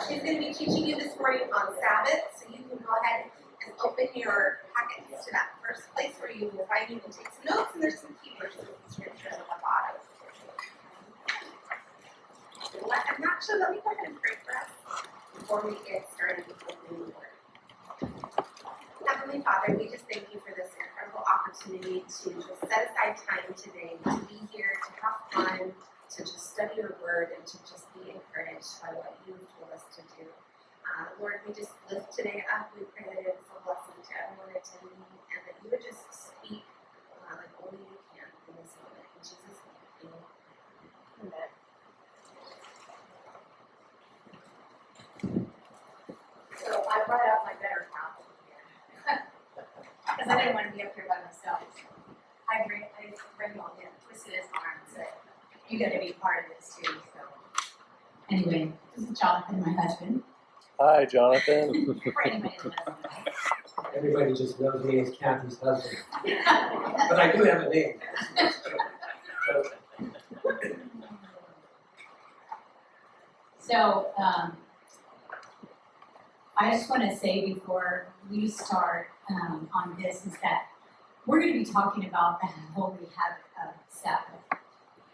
She's going to be teaching you this morning on Sabbath, so you can go ahead and open your packets to that first place where you will find you can take some notes, and there's some key verses of the scripture at the bottom. Actually, let me go ahead and pray for us before we get started with the new word. Heavenly Father, we just thank you for this incredible opportunity to just set aside time today to be here, to have fun, to just study your word, and to just be encouraged by what you've told us to do. Lord, we just lift today up. We pray that it is a blessing to everyone attending, and that you would just speak like only you can in this moment. In Jesus' name, amen. So I brought out my better half here because I didn't want to be up here by myself. I bring you all in, twisted his arm, and said, "You got to be part of this too." So anyway, this is Jonathan, my husband. Hi, Jonathan. Everybody just knows me as Kathy's husband. But I do have a name. So, I just want to say before we start on this is that we're going to be talking about the holy habit of Sabbath.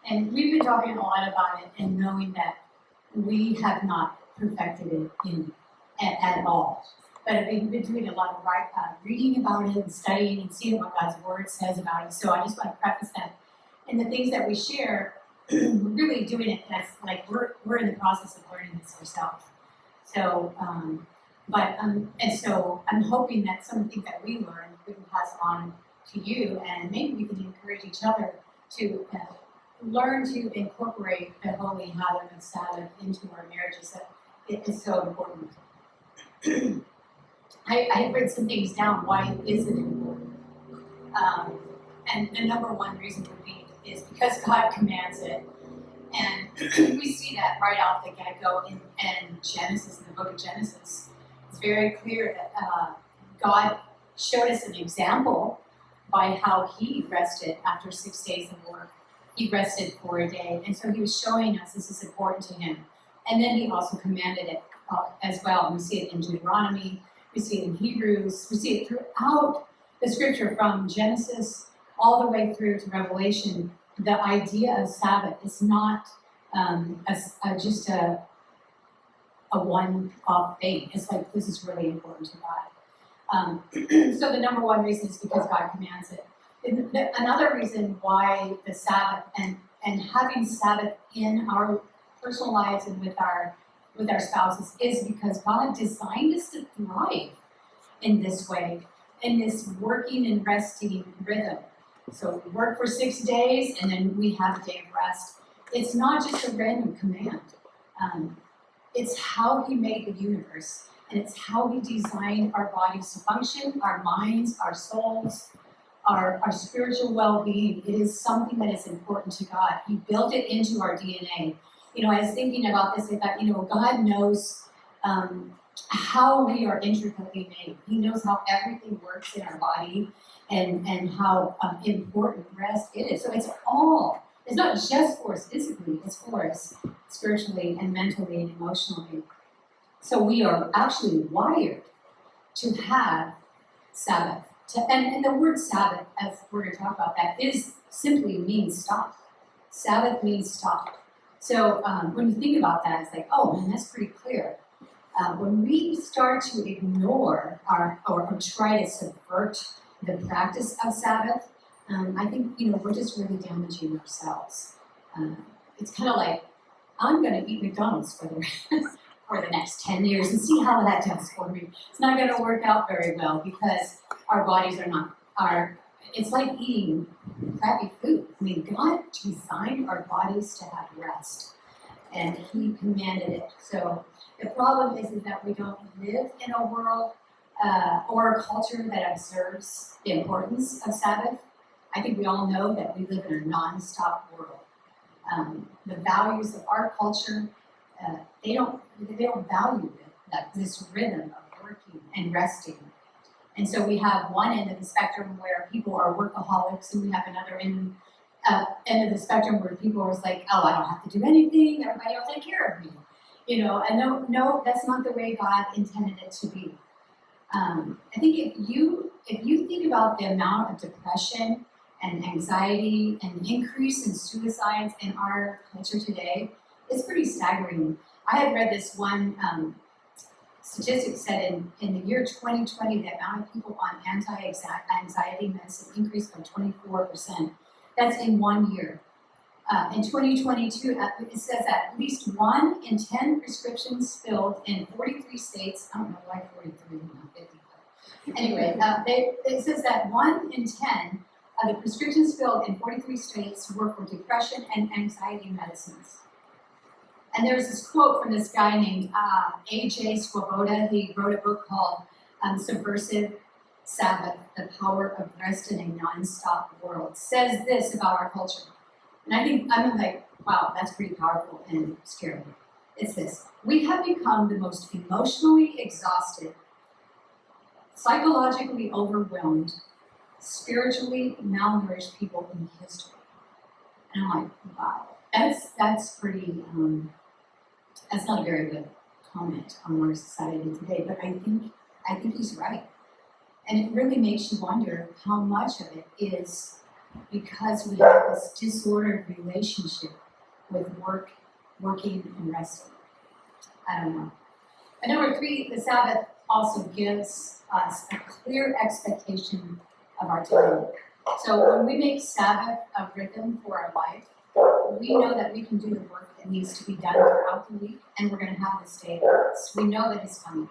And we've been talking a lot about it and knowing that we have not perfected it at all. But we've been doing a lot of reading about it and studying and seeing what God's word says about it. So I just want to preface that. And the things that we share, we're really doing it as like we're in the process of learning this ourselves. So, and so I'm hoping that some of the things that we learn we can pass on to you, and maybe we can encourage each other to learn to incorporate the holy habit of Sabbath into our marriages. That it is so important. I have written some things down. Why is it important? And the number one reason would be is because God commands it. And we see that right off the get-go in Genesis, in the book of Genesis. It's very clear that God showed us an example by how he rested after 6 days of work. He rested for a day. And so he was showing us this is important to him. And then he also commanded it as well. And we see it in Deuteronomy. We see it in Hebrews. We see it throughout the scripture from Genesis all the way through to Revelation. The idea of Sabbath is not just a one-off thing. It's like this is really important to God. So the number one reason is because God commands it. Another reason why the Sabbath and having Sabbath in our personal lives and with our spouses is because God designed us to thrive in this way, in this working and resting rhythm. So we work for 6 days and then we have a day of rest. It's not just a random command. It's how he made the universe, and it's how he designed our bodies to function, our minds, our souls, our spiritual well-being. It is something that is important to God. He built it into our DNA. You know, I was thinking about this, I thought, God knows how we are intricately made. He knows how everything works in our body and how important rest is. So it's not just for us physically, it's for us spiritually and mentally and emotionally. So we are actually wired to have Sabbath. And the word Sabbath, as we're going to talk about that, simply means stop. Sabbath means stop. So when you think about that, it's like, oh man, that's pretty clear. When we start to ignore or try to subvert the practice of Sabbath, I think we're just really damaging ourselves. It's kind of like I'm going to eat McDonald's for the next 10 years and see how that does for me. It's not going to work out very well because our bodies it's like eating crappy food. I mean, God designed our bodies to have rest, and he commanded it. So the problem is that we don't live in a world or a culture that observes the importance of Sabbath. I think we all know that we live in a non-stop world. The values of our culture, they don't value this rhythm of working and resting. And so we have one end of the spectrum where people are workaholics, and we have another end of the spectrum where people are like, oh, I don't have to do anything, everybody will take care of me. And no, that's not the way God intended it to be. I think if you think about the amount of depression and anxiety and the increase in suicides in our culture today, it's pretty staggering. I had read this one statistic said in the year 2020, the amount of people on anti-anxiety medicine increased by 24%. That's in 1 year. In 2022, it says at least 1 in 10 prescriptions filled in 43 states, I don't know why 43, not 50, but anyway, it says that 1 in 10 of the prescriptions filled in 43 states were for depression and anxiety medicines. And there's this quote from this guy named A.J. Swoboda. He wrote a book called Subversive Sabbath, The Power of Rest in a Non-Stop World. Says this about our culture. And I'm like, wow, that's pretty powerful and scary. It's this: we have become the most emotionally exhausted, psychologically overwhelmed, spiritually malnourished people in history. And I'm like, wow, that's pretty, that's not a very good comment on our society today, but I think he's right. And it really makes you wonder how much of it is because we have this disordered relationship with working and resting. I don't know. And number 3, the Sabbath also gives us a clear expectation of our time. So when we make Sabbath a rhythm for our life, we know that we can do the work that needs to be done throughout the week, and we're going to have this day of rest. We know that it's coming.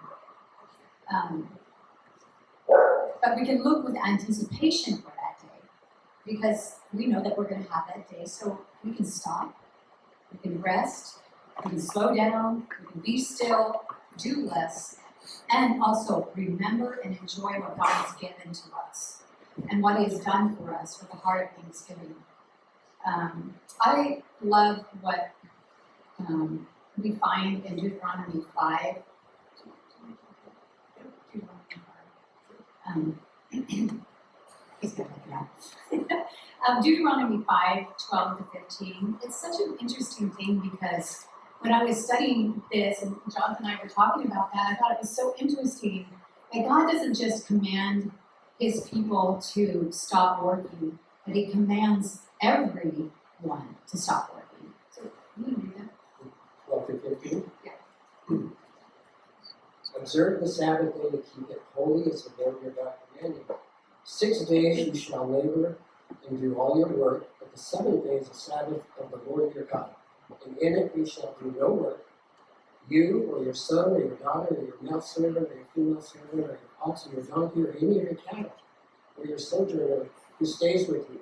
But we can look with anticipation for that day, because we know that we're going to have that day, so we can stop, we can rest, we can slow down, we can be still, do less, and also remember and enjoy what God has given to us and what He has done for us with a heart of thanksgiving. I love what we find in Deuteronomy 5. He's going to look it up. Deuteronomy 5, 12 to 15. It's such an interesting thing because when I was studying this, and Jonathan and I were talking about that, I thought it was so interesting that God doesn't just command His people to stop working, but He commands everyone to stop working. So, can you read that? 12 to 15? Yeah. Observe the Sabbath day to keep it holy as the Lord your God commanded you. 6 days you shall labor and do all your work, but the 7th day is the Sabbath of the Lord your God. And in it you shall do no work, you or your son or your daughter or your male servant or your female servant or your ox or your donkey or any of your cattle or your sojourner who stays with you,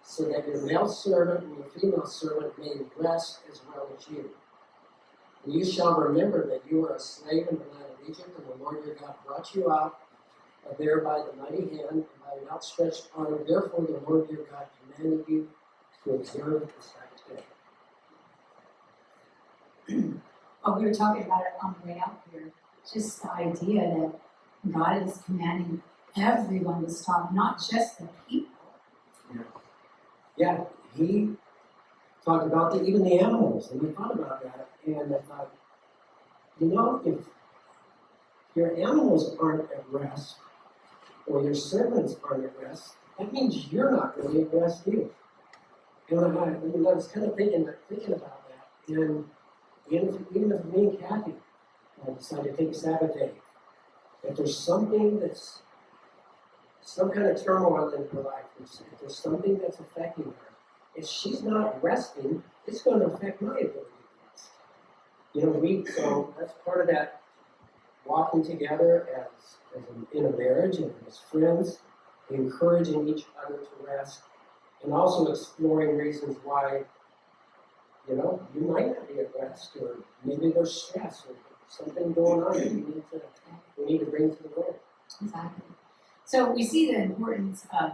so that your male servant and your female servant may rest as well as you. And you shall remember that you were a slave in the land of Egypt, and the Lord your God brought you out there by the mighty hand and by an outstretched arm. Therefore the Lord your God commanded you to observe the Sabbath day. Oh, we were talking about it on the way out here. Just the idea that God is commanding everyone to stop, not just the people. Yeah, he talked about even the animals, and we thought about that, and I thought, if your animals aren't at rest, or your servants aren't at rest, that means you're not really at rest either. And I was kind of thinking about that, and even if me and Kathy decided to take a Sabbath day, if there's something that's some kind of turmoil in her life, if there's something that's affecting her, if she's not resting, it's going to affect my ability to rest. So that's part of that walking together in a marriage and as friends, encouraging each other to rest, and also exploring reasons why, you might not be at rest, or maybe there's stress or something going on that we need to bring to the Lord. Exactly. So we see the importance of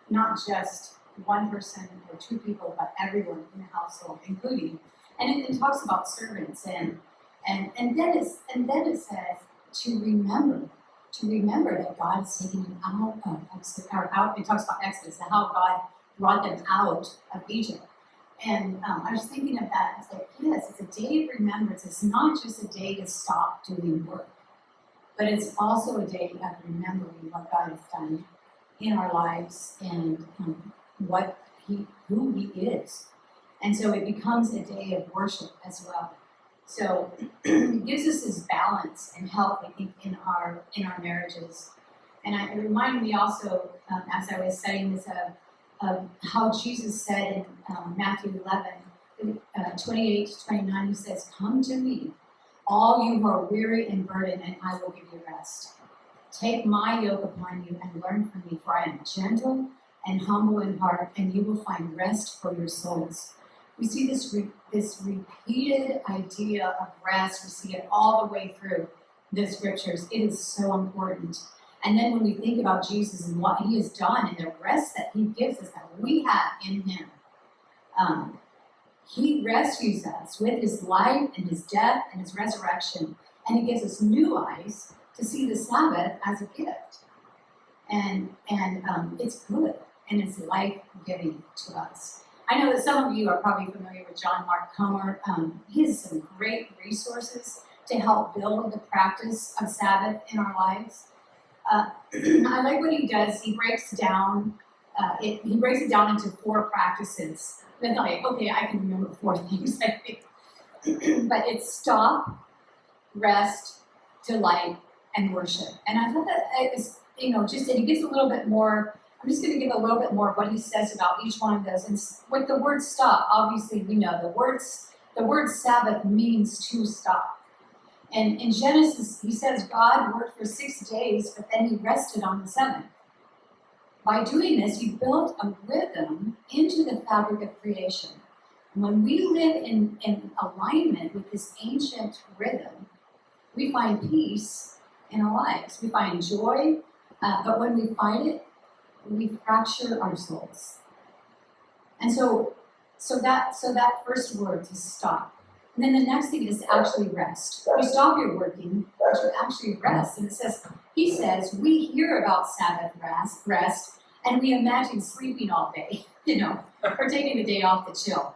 not just one person or two people, but everyone in the household, including, and it talks about servants, and then it says to remember that God is taking them out of Exodus, it talks about Exodus and how God brought them out of Egypt. I was thinking of that. It's like, yes, it's a day of remembrance. It's not just a day to stop doing work, but it's also a day of remembering what God has done in our lives and who He is. And so it becomes a day of worship as well. So it gives us this balance and health, I think, in our marriages. And it reminded me also, as I was studying this, of how Jesus said in Matthew 11, 28 to 29, He says, "Come to me, all you who are weary and burdened, and I will give you rest. Take my yoke upon you and learn from me, for I am gentle and humble in heart, and you will find rest for your souls." We see this repeated idea of rest. We see it all the way through the scriptures. It is so important. And then when we think about Jesus and what He has done and the rest that He gives us, that we have in Him, He rescues us with His life and His death and His resurrection, and He gives us new eyes to see the Sabbath as a gift. And it's good, and it's life-giving to us. I know that some of you are probably familiar with John Mark Comer. He has some great resources to help build the practice of Sabbath in our lives. I like what he does. He breaks down he breaks it down into 4 practices. And I'm like, okay, I can remember 4 things, I think. But it's stop, rest, delight, and worship. And I thought that it was, just, and he gives a little bit more. I'm just going to give a little bit more of what he says about each one of those. And with the word stop, obviously we know the word Sabbath means to stop. And in Genesis, he says God worked for 6 days, but then He rested on the 7th. By doing this, He built a rhythm into the fabric of creation. And when we live in alignment with this ancient rhythm, we find peace in our lives. We find joy, but when we find it, we fracture our souls. And so that first word is stop. And then the next thing is to actually rest. You stop your working, but you actually rest. And He says, we hear about Sabbath rest, and we imagine sleeping all day, or taking the day off to chill.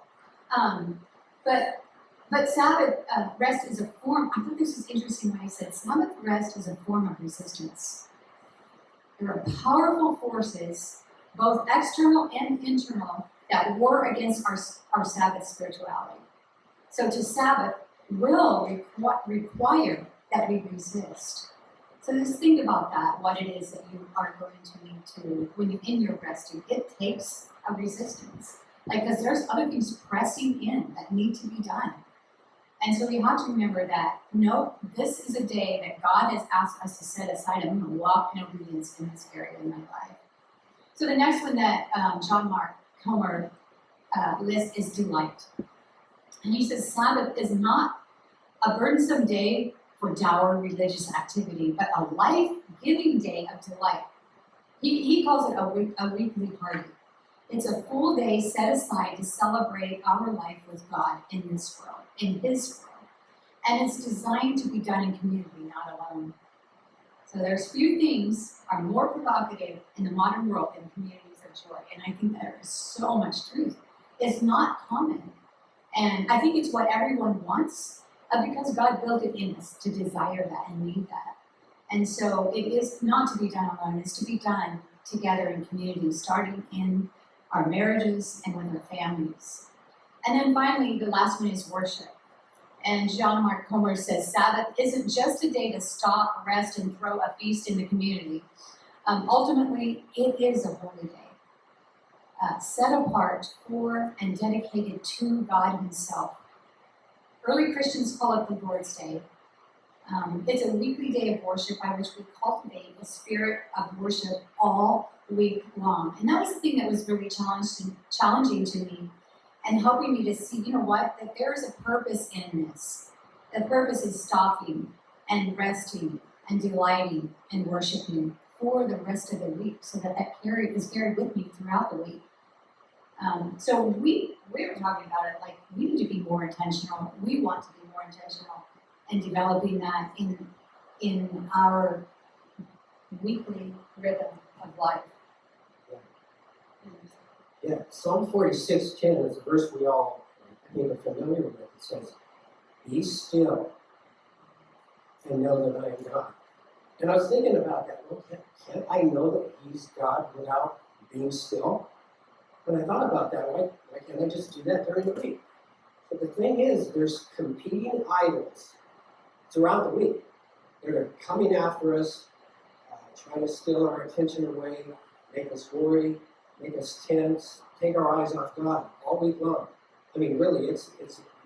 But Sabbath rest is a form. I thought this was interesting when he said Sabbath rest is a form of resistance. There are powerful forces, both external and internal, that war against our Sabbath spirituality. So to Sabbath will require that we resist. So just think about that, what it is that you are going to need to, when you're in your resting, it takes a resistance. Because there's other things pressing in that need to be done. And so we have to remember that, no, this is a day that God has asked us to set aside. I'm going to walk in obedience in this area in my life. So the next one that John Mark Comer lists is delight. And he says Sabbath is not a burdensome day for dour religious activity, but a life-giving day of delight. He calls it a weekly party. It's a full day set aside to celebrate our life with God in this world, in His world. And it's designed to be done in community, not alone. So there's few things are more provocative in the modern world than communities of joy. And I think there is so much truth. It's not common. And I think it's what everyone wants because God built it in us to desire that and need that. And so it is not to be done alone. It's to be done together in community, starting in our marriages and with our families. And then finally, the last one is worship. And John Mark Comer says, Sabbath isn't just a day to stop, rest, and throw a feast in the community. Ultimately, it is a holy day, set apart for and dedicated to God Himself. Early Christians call it the Lord's Day. It's a weekly day of worship by which we cultivate a spirit of worship all week long. And that was the thing that was really challenging to me and helping me to see, that there is a purpose in this. The purpose is stopping and resting and delighting and worshiping for the rest of the week so that is carried with me throughout the week. So we were talking about it like we need to be more intentional. We want to be more intentional in developing that in our weekly rhythm of life. Yeah, Psalm 46:10 is a verse we all, I think, are familiar with. It says, "Be still and know that I am God." And I was thinking about that. Well, can't I know that He's God without being still? When I thought about that, why can't I just do that during the week? But the thing is, there's competing idols throughout the week. They're coming after us, trying to steal our attention away, make us worry, make us tense, take our eyes off God all week long. I mean, really, it's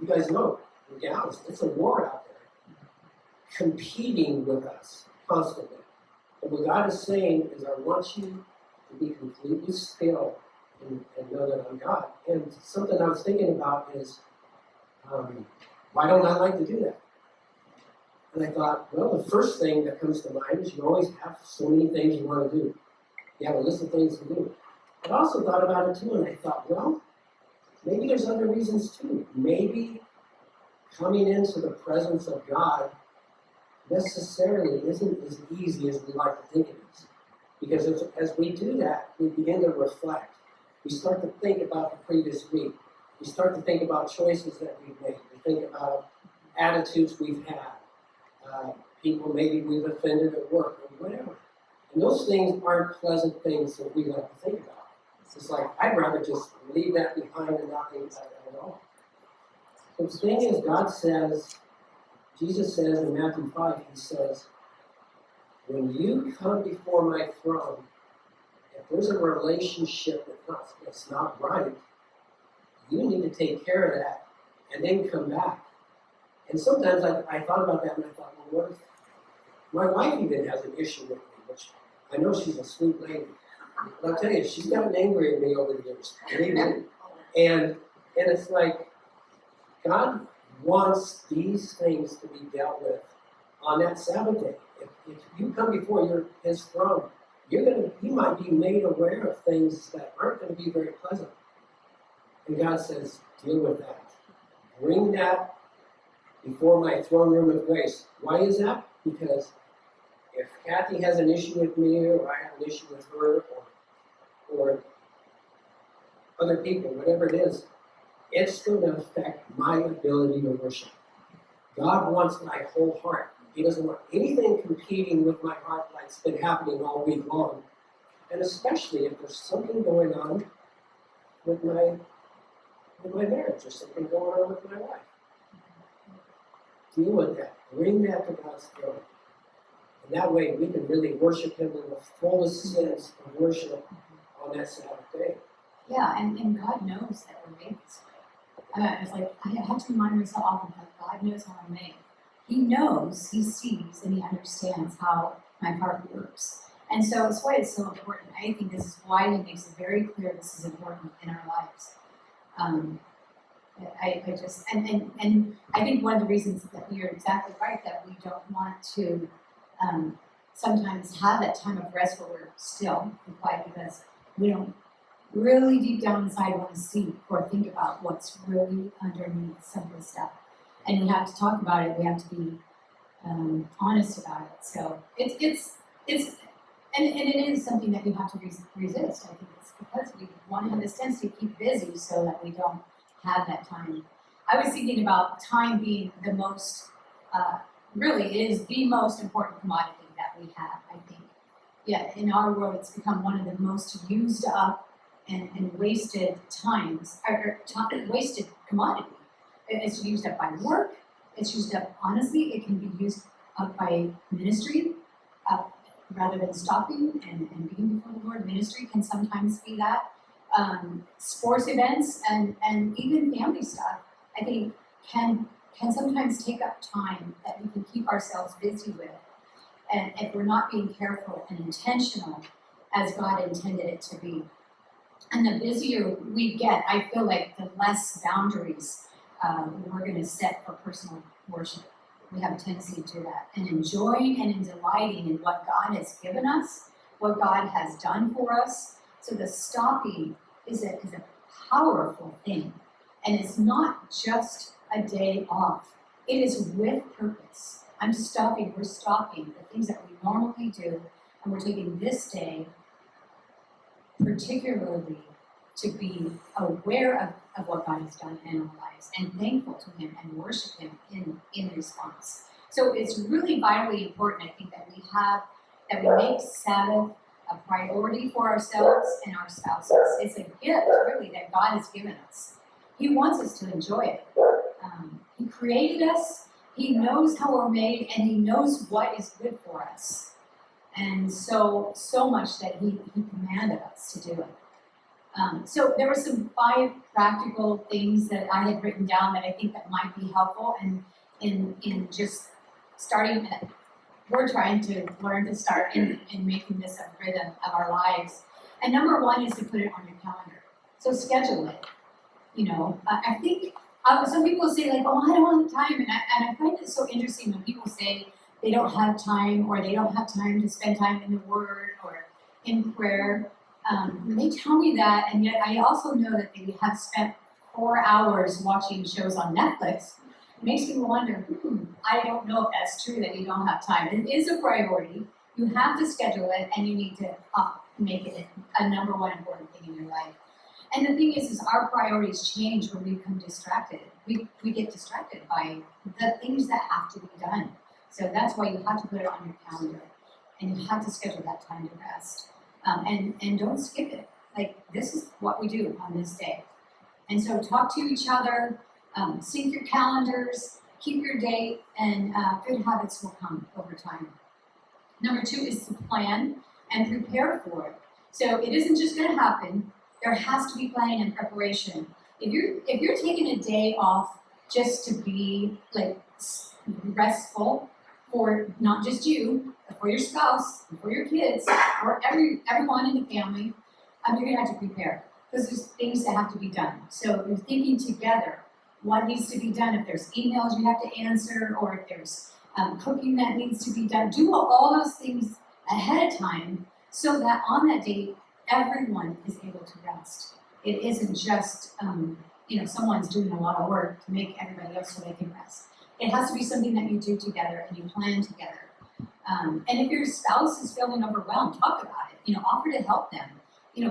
you guys know, the gals, it's a war out there, competing with us constantly. And what God is saying is, I want you to be completely still and know that I'm God. And something I was thinking about is, why don't I like to do that? And I thought, well, the first thing that comes to mind is you always have so many things you want to do. You have a list of things to do. I also thought about it too, and I thought, well, maybe there's other reasons too. Maybe coming into the presence of God necessarily isn't as easy as we like to think it is. Because as we do that, we begin to reflect. We start to think about the previous week. We start to think about choices that we've made. We think about attitudes we've had. People maybe we've offended at work or whatever. And those things aren't pleasant things that we like to think about. It's like, I'd rather just leave that behind and not think about it at all. So the thing is, God says, Jesus says in Matthew 5, He says, when you come before my throne, if there's a relationship that's not right, you need to take care of that and then come back. And sometimes I thought about that and I thought, well, what if my wife even has an issue with me, which I know she's a sweet lady. But I'll tell you, she's gotten angry at me over the years. And it's like, God wants these things to be dealt with on that Sabbath day. If you come before His throne, you might be made aware of things that aren't going to be very pleasant. And God says, deal with that. Bring that before my throne room of grace. Why is that? Because if Kathy has an issue with me, or I have an issue with her, or other people, whatever it is, it's going to affect my ability to worship. God wants my whole heart. He doesn't want anything competing with my heart like it's been happening all week long. And especially if there's something going on with my marriage, or something going on with my life. Deal with that. Bring that to God's throne. And that way we can really worship Him in the fullest sense of worship on that Sabbath day. Yeah, and God knows that we're made this way. It's like, I have to remind myself often that God knows how I'm made. He knows, He sees, and He understands how my heart works. And so it's why it's so important. I think this is why He makes it very clear this is important in our lives. And I think one of the reasons that you're exactly right, that we don't want to sometimes have that time of rest where we're still and quiet, because we don't really deep down inside want to see or think about what's really underneath some of the stuff. And we have to talk about it. We have to be honest about it. So it is something that you have to resist. I think it's because we want to have this tendency to keep busy so that we don't have that time. I was thinking about time being the most, really it is the most important commodity that we have, I think. Yeah, in our world it's become one of the most used up and wasted times, wasted commodity. It's used up by work, it's used up, honestly, it can be used up by ministry, rather than stopping and being before the Lord. Ministry can sometimes be that. Sports events and even family stuff, I think, can sometimes take up time that we can keep ourselves busy with. And if we're not being careful and intentional as God intended it to be. And the busier we get, I feel like the less boundaries we're going to set for personal worship. We have a tendency to do that. And enjoying and in delighting in what God has given us, what God has done for us. So the stopping is a powerful thing. And it's not just a day off. It is with purpose. I'm stopping, we're stopping the things that we normally do, and we're taking this day particularly to be aware of what God has done in our lives and thankful to Him and worship Him in response. So it's really vitally important, I think, that we make Sabbath a priority for ourselves and our spouses. It's a gift, really, that God has given us. He wants us to enjoy it. He created us. He knows how we're made, and He knows what is good for us. And so much that He commanded us to do it. So there were some 5 practical things that I had written down that I think that might be helpful in just starting. We're trying to learn to start in making this a rhythm of our lives. And number 1 is to put it on your calendar. So schedule it. I think some people say like, "Oh, I don't have time," and I find it so interesting when people say they don't have time or they don't have time to spend time in the Word or in prayer. When they tell me that, and yet I also know that they have spent 4 hours watching shows on Netflix, it makes me wonder, I don't know if that's true that you don't have time. It is a priority. You have to schedule it, and you need to make it a number 1 important thing in your life. And the thing is our priorities change when we become distracted. We get distracted by the things that have to be done. So that's why you have to put it on your calendar, and you have to schedule that time to rest. And don't skip it. Like, this is what we do on this day. And so talk to each other, sync your calendars, keep your date, and good habits will come over time. Number 2 is to plan and prepare for it. So it isn't just going to happen. There has to be planning and preparation. If you're taking a day off just to be like restful for not just you, but for your spouse, for your kids, for everyone in the family, you're going to have to prepare because there's things that have to be done. So you're thinking together what needs to be done. If there's emails you have to answer, or if there's cooking that needs to be done, do all those things ahead of time so that on that day, everyone is able to rest. It isn't just, someone's doing a lot of work to make everybody else so they can rest. It has to be something that you do together and you plan together. And if your spouse is feeling overwhelmed, talk about it. Offer to help them.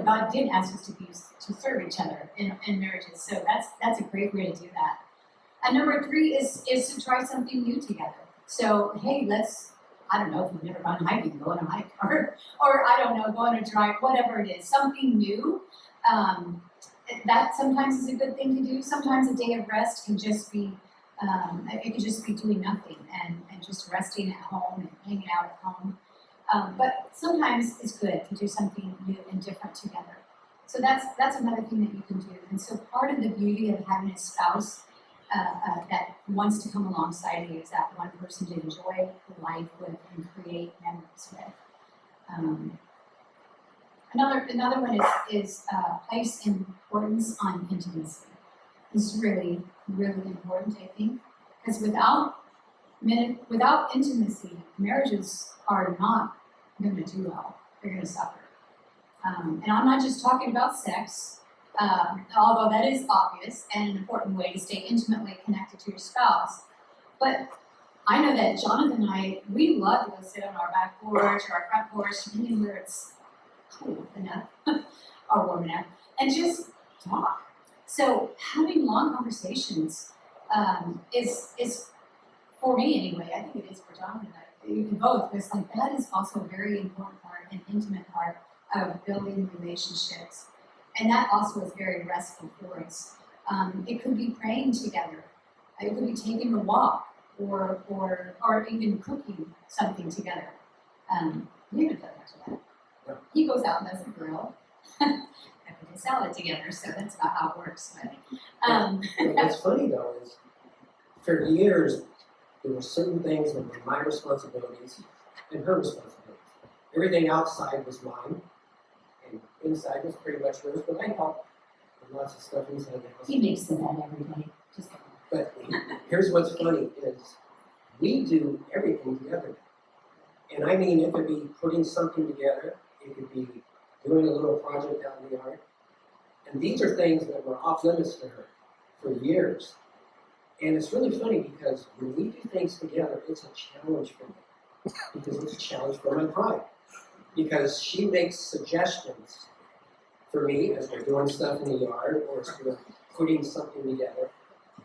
God did ask us to serve each other in marriages, so that's a great way to do that. And number 3 is to try something new together. So hey, I don't know if you've never gone hiking, go on a hike, or I don't know, go on a drive, whatever it is, something new. That sometimes is a good thing to do. Sometimes a day of rest can just be, it can just be doing nothing and just resting at home and hanging out at home. But sometimes it's good to do something new and different together. So that's another thing that you can do. And so part of the beauty of having a spouse that wants to come alongside you is that one person to enjoy life with and create memories with. Another one is place importance on intimacy. It's really, really important, I think, because without intimacy, marriages are not going to do well. They're going to suffer. And I'm not just talking about sex, although that is obvious and an important way to stay intimately connected to your spouse. But I know that Jonathan and I, we love to go sit on our back porch or our front porch, depending where it's cool enough or warm enough, and just talk. So having long conversations is for me anyway. I think it is for Jonathan and I. You can both. It's like that is also a very important part, an intimate part of building relationships. And that also is very restful for us. It could be praying together. It could be taking a walk or even cooking something together. We haven't done much of that. Yeah. He goes out and does the grill. And we do salad together, so that's not how it works. But, What's funny though is, for years, there were certain things that were my responsibilities and her responsibilities. Everything outside was mine, and inside was pretty much hers, but I helped with lots of stuff inside the house. he makes the bed every day. Just But here's what's funny is, we do everything together. And I mean, it could be putting something together, it could be doing a little project out in the yard. And these are things that were off limits to her for years. And it's really funny because when we do things together, it's a challenge for me. Because it's a challenge for my pride. Because she makes suggestions for me as we're doing stuff in the yard or as we're putting something together.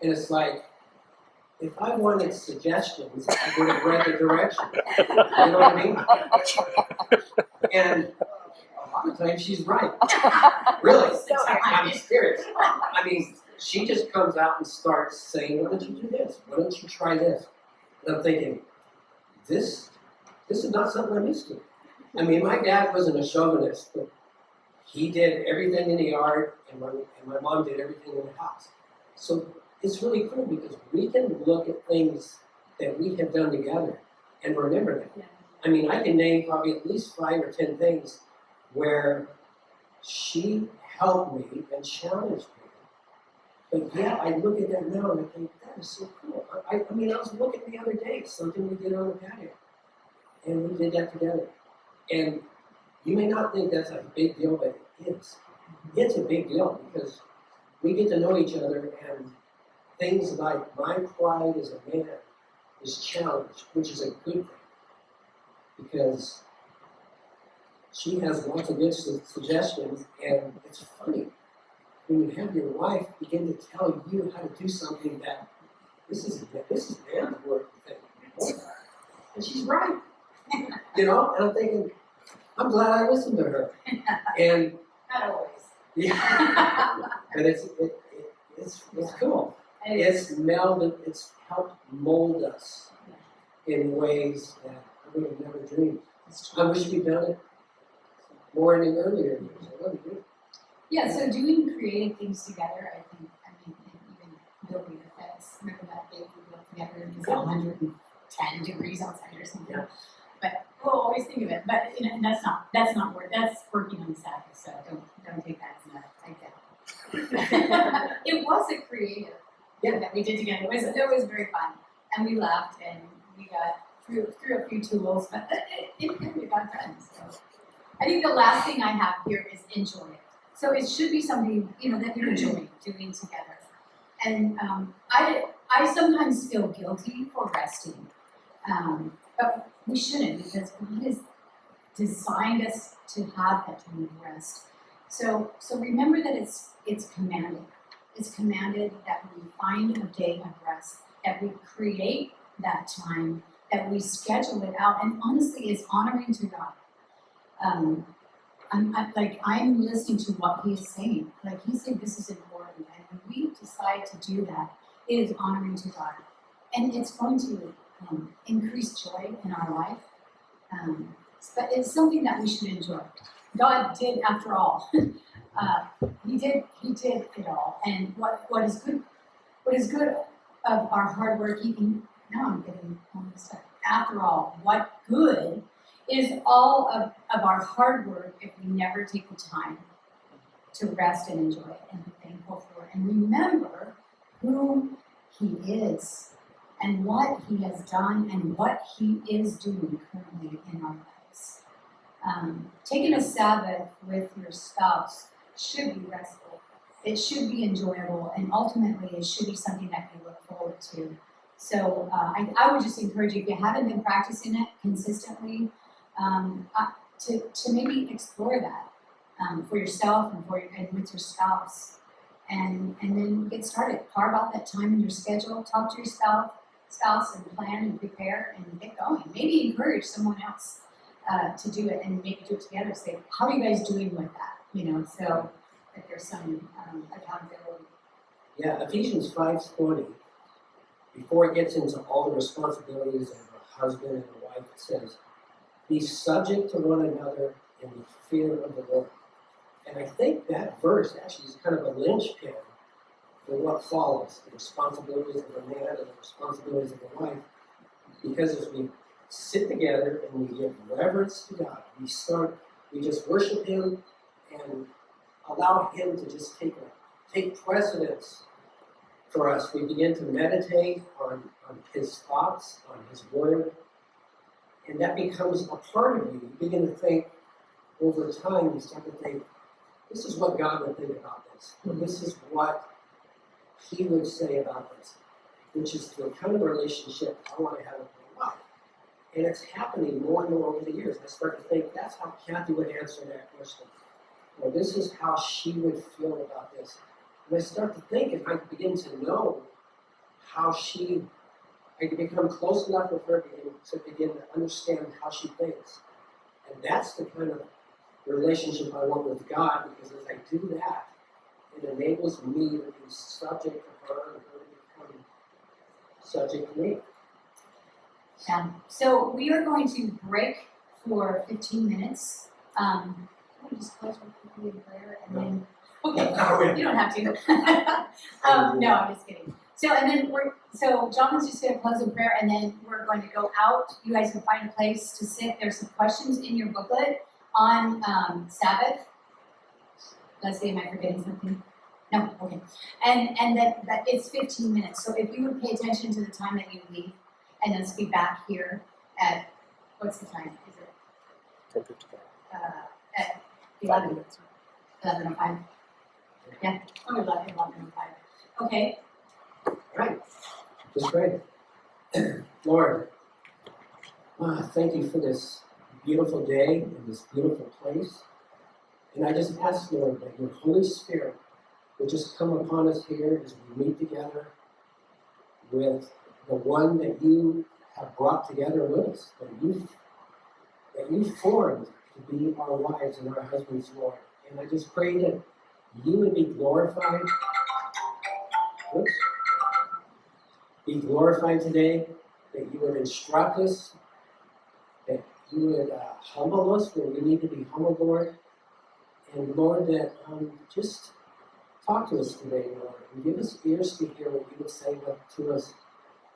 And it's like, if I wanted suggestions, I would have read the direction. You know what I mean? And a lot of times she's right. Really. I'm serious. I mean, she just comes out and starts saying, why don't you do this? Why don't you try this? And I'm thinking, this is not something I'm used to. I mean, my dad wasn't a chauvinist, but he did everything in the yard, and my mom did everything in the house. So it's really cool because we can look at things that we have done together and remember that. Yeah. I mean, I can name probably at least 5 or 10 things where she helped me and challenged me. But yeah, I look at that now and I think, that is so cool. I mean, I was looking the other day, something we did on the patio. And we did that together. And you may not think that's a big deal, but it is. It's a big deal because we get to know each other and things like my pride as a man is challenged, which is a good thing. Because she has lots of good suggestions, and it's funny when you have your wife begin to tell you how to do something that this is man's work thing. And she's right. You know, and I'm thinking, I'm glad I listened to her. And Not always. yeah, but it's cool. It's melded, it's helped mold us in ways that I would have never dreamed. I wish we'd done it more in the earlier years. I really do. Yeah, so doing creative things together, I mean, and even building a fence. Remember that day we built together and it was 110 degrees outside or something. Yeah. But we'll always think of it. But you know, that's not work. That's working on the Sabbath. So don't take that as an example. It was a creative thing that we did together. It was very fun, and we laughed and we got through a few tools, but we got done. So I think the last thing I have here is enjoy it. So it should be something that you're enjoying doing together. And I sometimes feel guilty for resting, but we shouldn't because God has designed us to have that time of rest. So remember that it's commanded. It's commanded that we find a day of rest, that we create that time, that we schedule it out, and honestly, it's honoring to God. I'm listening to what he is saying. Like he's saying this is important, and when we decide to do that, it is honoring to God, and it's going to increase joy in our life. But it's something that we should enjoy. God did, after all. He did it all. And what is good of our hard work, now I'm getting all this stuff. After all, what good is all of our hard work if we never take the time to rest and enjoy it and be thankful for it and remember who he is and what he has done and what he is doing currently in our lives. Taking a Sabbath with your spouse should be restful. It should be enjoyable, and ultimately it should be something that you look forward to. So I would just encourage you, if you haven't been practicing it consistently, to maybe explore that for yourself and with your spouse, and then get started. Carve out that time in your schedule. Talk to your spouse and plan and prepare and get going. Maybe encourage someone else to do it and maybe do it together. Say, how are you guys doing with that? So that there's some accountability. Yeah, Ephesians 5:20. Before it gets into all the responsibilities of a husband and a wife, it says, "Be subject to one another in the fear of the Lord." And I think that verse actually is kind of a linchpin for what follows, the responsibilities of a man and the responsibilities of a wife. Because as we sit together and we give reverence to God, we just worship him and allow him to just take precedence for us. We begin to meditate on his thoughts, on his word, and that becomes a part of you. You begin to think over time, you start to think, this is what God would think about this. And this is what he would say about this, which is the kind of relationship I want to have with my wife. And it's happening more and more over the years. I start to think that's how Kathy would answer that question. or this is how she would feel about this. And I start to think, and I begin to know how I can become close enough with her to begin to understand how she thinks. And that's the kind of relationship I want with God, because as I do that, it enables me to be subject to her and her to become subject to me. Yeah. So we are going to break for 15 minutes. Can we just close with quickly in prayer and then? Okay, you don't have to. No, I'm just kidding. So and then Jonathan's just going to close in prayer, and then we're going to go out. You guys can find a place to sit. There's some questions in your booklet on Sabbath. Leslie, am I forgetting something? No, okay. And that it's 15 minutes. So if you would pay attention to the time that you leave, and then be back here at, what's the time? Is it 10:55. at 11? 11:05. Yeah, or 11:05. Okay. All right, just great. Lord, thank you for this beautiful day and this beautiful place. And I just ask, Lord, that your Holy Spirit would just come upon us here as we meet together with the one that you have brought together with us, that you formed to be our wives and our husbands, Lord. And I just pray that you would be glorified. Be glorified today, that you would instruct us, that you would humble us where we need to be humbled, Lord. And Lord, that just talk to us today, Lord, and give us ears to hear what you would say to us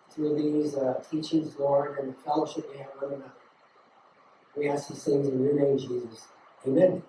through these teachings, Lord, and the fellowship we have with one another. We ask these things in your name, Jesus. Amen.